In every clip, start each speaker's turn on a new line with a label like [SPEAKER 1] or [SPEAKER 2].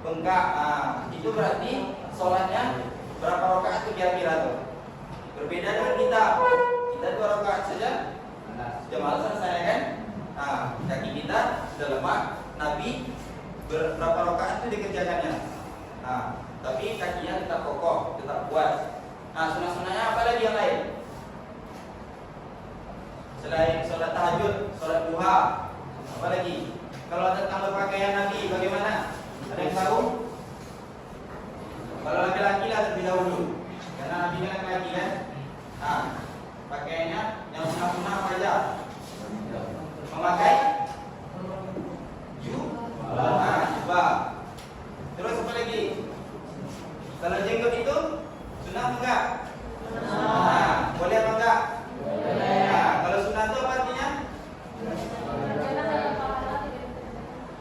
[SPEAKER 1] bengkak. Itu berarti sholatnya berapa rakaat itu kira-kira tuh? Berbeda dengan kita. Kita 2 rakaat saja sudah malas selesai kan? Nah, kaki kita sudah lemah. Nabi berapa rakaat itu dikerjakannya. Nah, tapi kakinya tetap kokoh, tetap kuat. Nah, sunah-sunahnya apa lagi yang lain? Selain sholat tahajud, sholat duha, apa lagi? Kalau tentang berpakaian Nabi, bagaimana? Ada yang tahu? Kalau laki-laki lah terlebih dahulu, karena Nabi kan laki-laki kan. Nah, pakaiannya yang sunah-sunah apa aja? Memakai jubah. Terus apa lagi? Kalau jenggot itu sunah enggak? Nah, boleh apa enggak? Nah, kalau sunah itu apa artinya?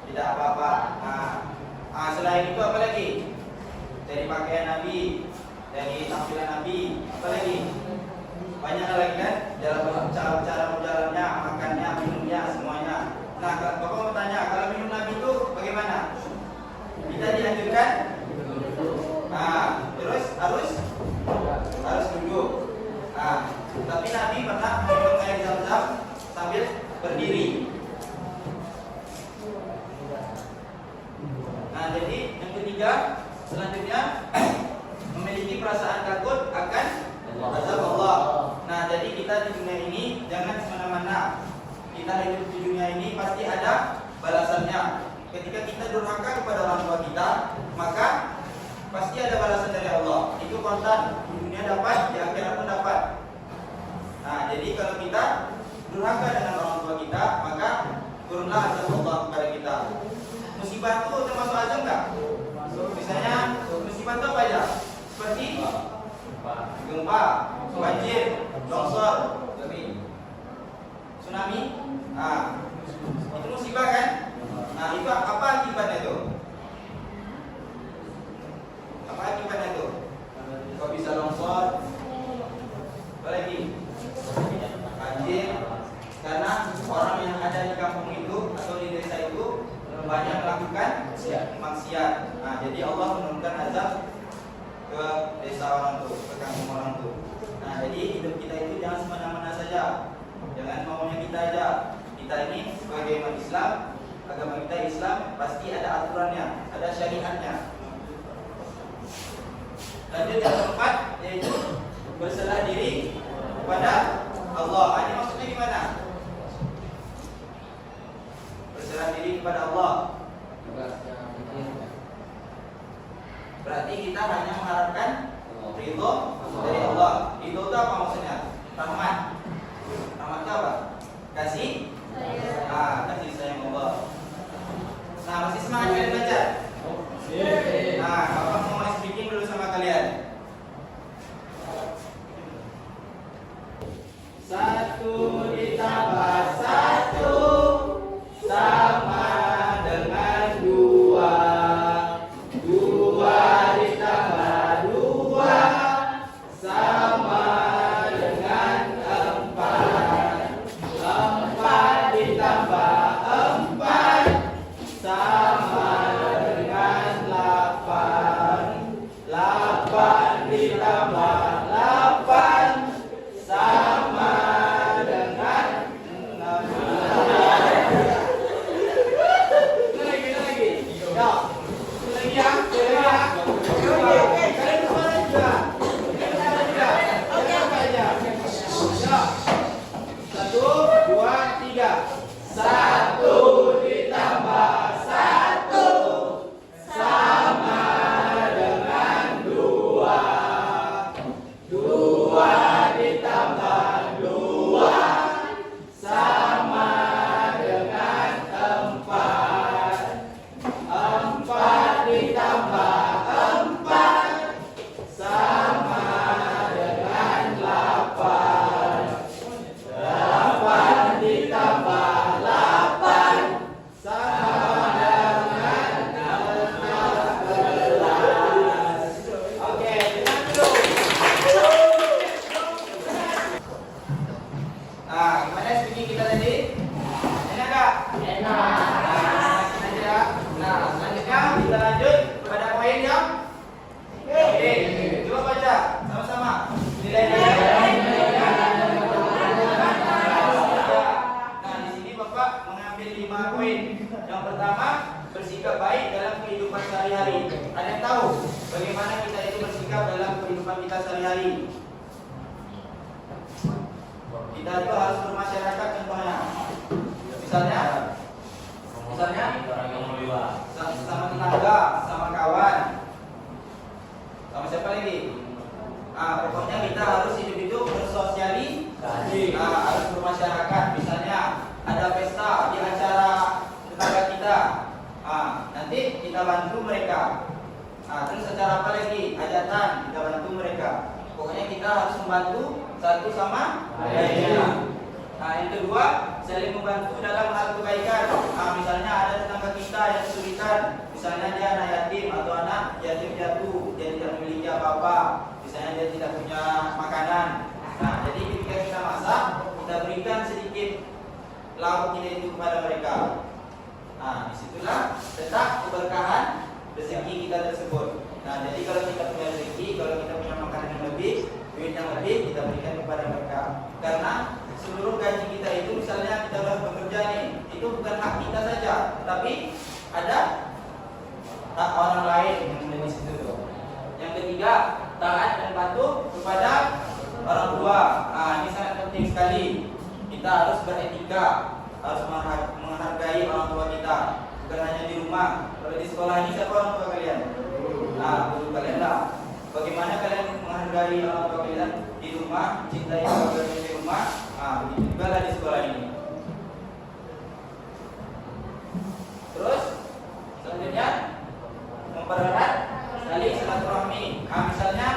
[SPEAKER 1] Tidak apa-apa. Nah, selain itu apa lagi? Dari pakaian Nabi, dari tampilan Nabi, apa lagi? Banyak lagi kan? Dalam cara berjalannya, makannya, minumnya, semuanya. Nah, Bapak mau tanya, kalau minum Nabi itu bagaimana? Kita dianjurkan? Nah, terus harus duduk. Nah, tapi Nabi pernah minum air zam-zam sambil berdiri. Nah, jadi yang ketiga, selanjutnya memiliki perasaan takut akan azab Allah. Nah, jadi kita di dunia ini jangan semena-mena. Kita hidup di dunia ini pasti ada balasannya. Ketika kita durhaka kepada orang tua kita, maka pasti ada balasan dari Allah. Itu kontan, di dunia dapat, di akhirat pun dapat. Nah, jadi kalau kita durhaka dengan orang tua kita, maka turunlah azab Allah kepada kita. Musibah itu termasuk azab enggak? Misalnya musibah itu apa aja? Seperti gempa, banjir, longsor, tsunami. Nah, itu musibah kan? Nah, itu apa akibatnya itu? Apa akibatnya itu? Kok bisa longsor? Apa lagi? Banjir. Karena orang yang ada di kampung itu atau di desa itu banyak melakukan maksiat. Nah, jadi Allah menurunkan azab ke desa orang tuh, ke kampung orang tuh. Nah, jadi hidup kita itu jangan semena-mena saja. Jangan maunya kita aja. Kita ini sebagai umat Islam, agama kita Islam, pasti ada aturannya, ada syariatnya. Lanjut yang keempat, yaitu berserah diri kepada Allah. Ini maksudnya gimana? Berserah diri kepada Allah. Berarti kita hanya mengharapkan ridho dari Allah. Ridho itu apa maksudnya? Rahmat. Rahmat itu apa? Kasih. Kasih sayang Allah. Nah, masih semangat kalian belajar? Nah, Bapak mau speaking dulu sama kalian. Satu ditambah satu sama dengan dua. Dua ditambah dua sama dengan empat. Empat ditambah empat sama tidak baik dalam kehidupan sehari-hari. Ada yang tahu bagaimana kita itu bersikap dalam kehidupan kita sehari-hari? Kita itu harus bermasyarakat contohnya. Misalnya sama tetangga, sama kawan, sama siapa lagi? Pokoknya kita harus hidup itu bersosialisasi, harus bermasyarakat. Misalnya ada pesta di acara tetangga kita, nanti kita bantu mereka. Terus acara apa lagi? Hajatan, kita bantu mereka. Pokoknya kita harus membantu satu sama lainnya. Yang kedua, saling membantu dalam hal kebaikan. Misalnya ada tetangga kita yang kesulitan, misalnya dia anak yatim atau anak yatim piatu, dia tidak memiliki apa-apa, misalnya dia tidak punya makanan. Jadi ketika kita masak, kita berikan sedikit lauk kita itu kepada mereka. Disitulah letak keberkahan rezeki kita tersebut. Jadi kalau kita punya rezeki, kalau kita punya makanan yang lebih, duit yang lebih, kita berikan kepada mereka. Karena seluruh gaji kita itu, misalnya kita sudah bekerja nih, itu bukan hak kita saja, tapi ada hak orang lain yang ada di situ. Yang ketiga, taat dan patuh kepada orang tua. Ini sangat penting sekali. Kita harus beretika, harus menghargai orang tua kita, bukan hanya di rumah. Kalau di sekolah ini siapa orang tua kalian? Guru kalian lah. Bagaimana kalian menghargai orang tua kalian di rumah, cintai orang tua di rumah? Begitu juga lah di sekolah ini. Terus selanjutnya mempererat tali silaturahmi. Misalnya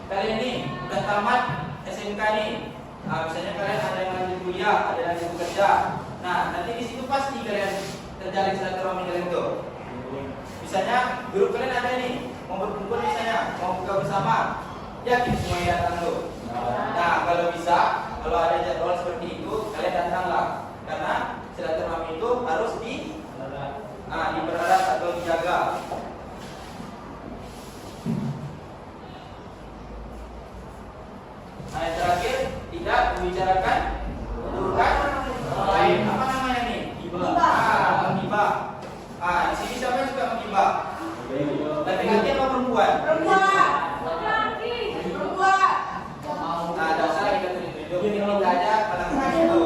[SPEAKER 1] kalian ini sudah tamat SMK nih. Misalnya kalian ada yang lanjut kuliah, ada yang lanjut bekerja. Nanti di situ pasti kalian terjalin silaturahmi kalian tuh. Misalnya grup kalian ada nih, mau berkumpul misalnya, mau buka bersama, yakin semua yang datang tuh. Kalau bisa, kalau ada jadwal seperti itu, kalian datanglah. Karena silaturahmi itu harus dipererat atau dijaga. Yang terakhir, tidak membicarakan keburukan orang lain. Apa namanya nih? Menghibah. Di sini siapa yang suka menghibah? Laki-laki apa perempuan? Perempuan. Dasar kita tunjuk. Kita aja kalau itu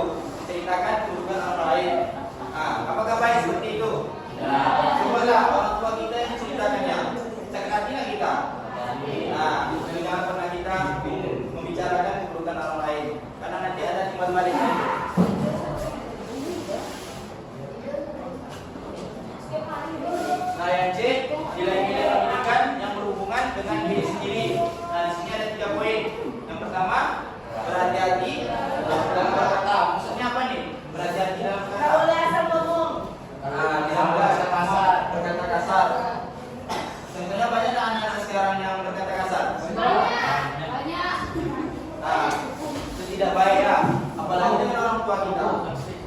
[SPEAKER 1] ceritakan keburukan orang lain. Apakah baik seperti itu? Cobalah orang tua kita yang ceritakannya. Sakit hati nggak kita? Jangan pernah kita membicarakan keburukan orang lain, karena nanti ada timbal baliknya. Yang C, nilai-nilai pendidikan yang berhubungan dengan diri sendiri. Di sini ada 3 poin. Yang pertama, berhati-hati dalam berkata. Maksudnya apa nih? Berhati-hati dalam berkata. Dalam berkata kasar. Contohnya banyak anak-anak sekarang yang berkata kasar. Banyak. Itu tidak baik ya. Apalagi dengan orang tua kita.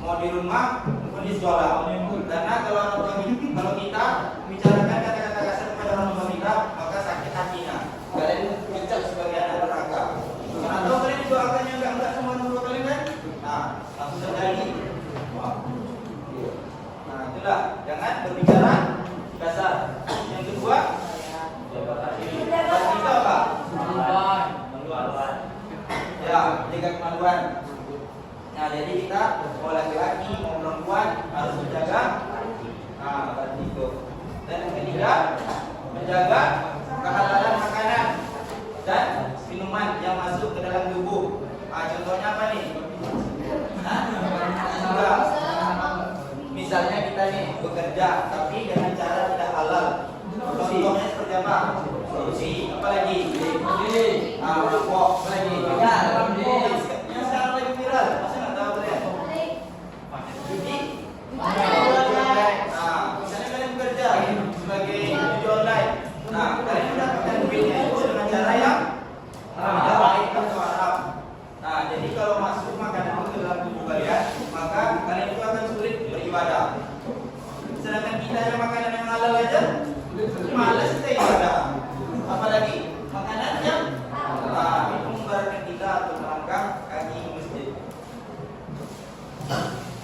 [SPEAKER 1] Mau di rumah maupun di sekolah. Karena kalau kita membicarakan kata-kata kasar kepada orang tua kita, maka sakit hatinya. Kalian dicap sebagai anak durhaka. Atau kalian doakannya enggak sama orang tua kalian kan? Langsung terjadi. Itulah, jangan berbicara kasar. Yang kedua, kita apa? Kemaluan. Ya, jaga kemaluan. Jadi kita mau laki-laki mau perempuan harus menjaga berarti itu. Dan yang ketiga, menjaga kehalalan makanan dan minuman yang masuk ke dalam tubuh. Contohnya apa nih? Misalnya kita nih bekerja tapi dengan cara tidak halal. Contohnya seperti apa? Korupsi, apa lagi? Rokok, apa lagi? Yang sekarang lagi viral, masa nggak tahu kalian? Judi. Misalnya kalian bekerja sebagai judi online. Kalian mendapatkan duitnya itu dengan cara yang tidak baik atau haram. Jadi kalau masuk makanan itu ke dalam tubuh kalian, maka kalian itu akan sulit beribadah. Sedangkan kita yang makanan yang halal aja, malas kita ibadah. Apalagi makanan yang itu membaratkan kita atau melangkah kaki masjid.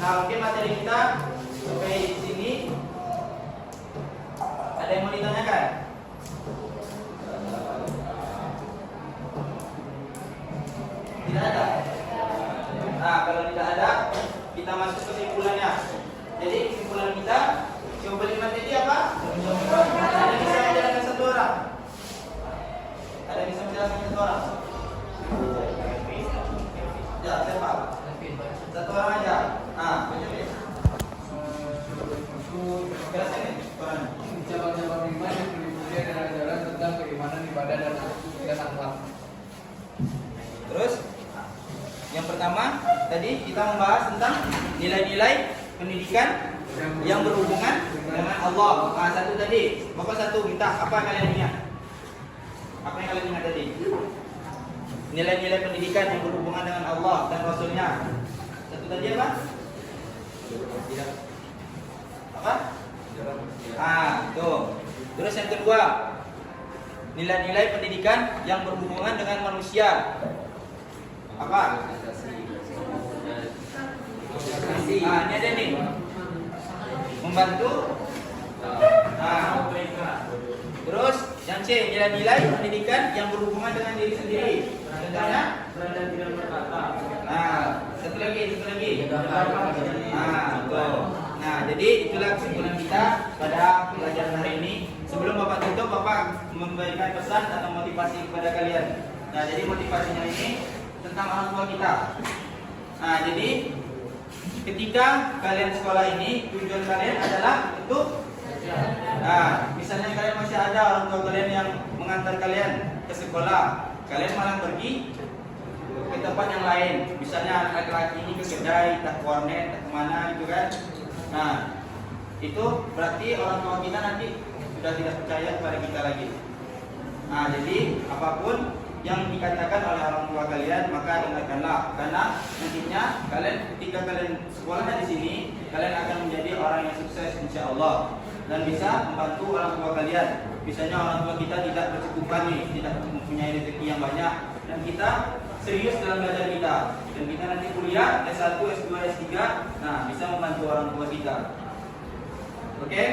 [SPEAKER 1] Mungkin materi kita sampai di sini. Ada yang mau ditanyakan? Tidak ada. Nah, kalau tidak ada, kita masuk ke kesimpulannya. Jadi kesimpulan kita, coba lima tadi apa? Ada yang bisa menjelaskan satu orang? Ada yang bisa menjelaskan satu orang? Ya, siapa? Satu orang aja. Ah, baca deh. Jelasin nih, orang.
[SPEAKER 2] Cabang-cabang iman yang dipuji adalah ajaran tentang keimanan, ibadah dan akhlak.
[SPEAKER 1] Terus yang pertama tadi kita membahas tentang nilai-nilai pendidikan yang berhubungan dengan Allah. Nah, satu tadi, Bapak satu minta apa kalian ingat? Apa yang kalian ingat tadi? Nilai-nilai pendidikan yang berhubungan dengan Allah dan Rasulnya. Satu tadi apa? Apa? Tuh. Terus yang kedua, nilai-nilai pendidikan yang berhubungan dengan manusia. Apa? Ini ada nih. Membantu. Terus yang C, nilai-nilai pendidikan yang berhubungan dengan diri sendiri. Contohnya? Satu lagi. Tuh. Nah, jadi itulah kesimpulan kita pada pelajaran hari ini. Sebelum Bapak tutup, Bapak memberikan pesan atau motivasi kepada kalian. Nah, jadi motivasinya ini tentang orang tua kita. Nah, jadi ketika kalian sekolah ini, tujuan kalian adalah untuk misalnya kalian masih ada orang tua kalian yang mengantar kalian ke sekolah, kalian malah pergi ke tempat yang lain. Misalnya anak laki-laki ini ke kedai, ke warnet, ke kemana gitu kan. Nah, itu berarti orang tua kita nanti sudah tidak percaya kepada kita lagi. Nah, jadi apapun yang dikatakan oleh orang tua kalian maka dengarkanlah, karena nantinya kalian ketika kalian sekolahnya di sini, kalian akan menjadi orang yang sukses insya Allah dan bisa membantu orang tua kalian. Misalnya orang tua kita tidak berkecukupan nih, tidak mempunyai rezeki yang banyak, dan kita serius dalam belajar kita, dan kita nanti kuliah S1, S2, S3, nah bisa membantu orang tua kita. Oke?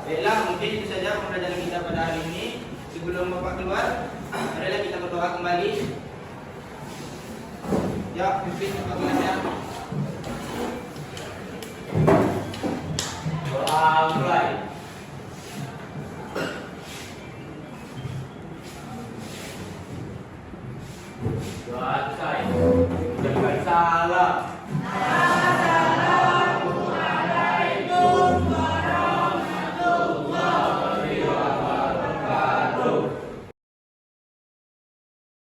[SPEAKER 1] Baiklah, mungkin itu saja pembelajaran kita pada hari ini. Sebelum Bapak keluar, marilah kita berdoa kembali. Ya, pimpin Bapak kelasnya.
[SPEAKER 3] Doa mulai. Doa saya. Jangan salah.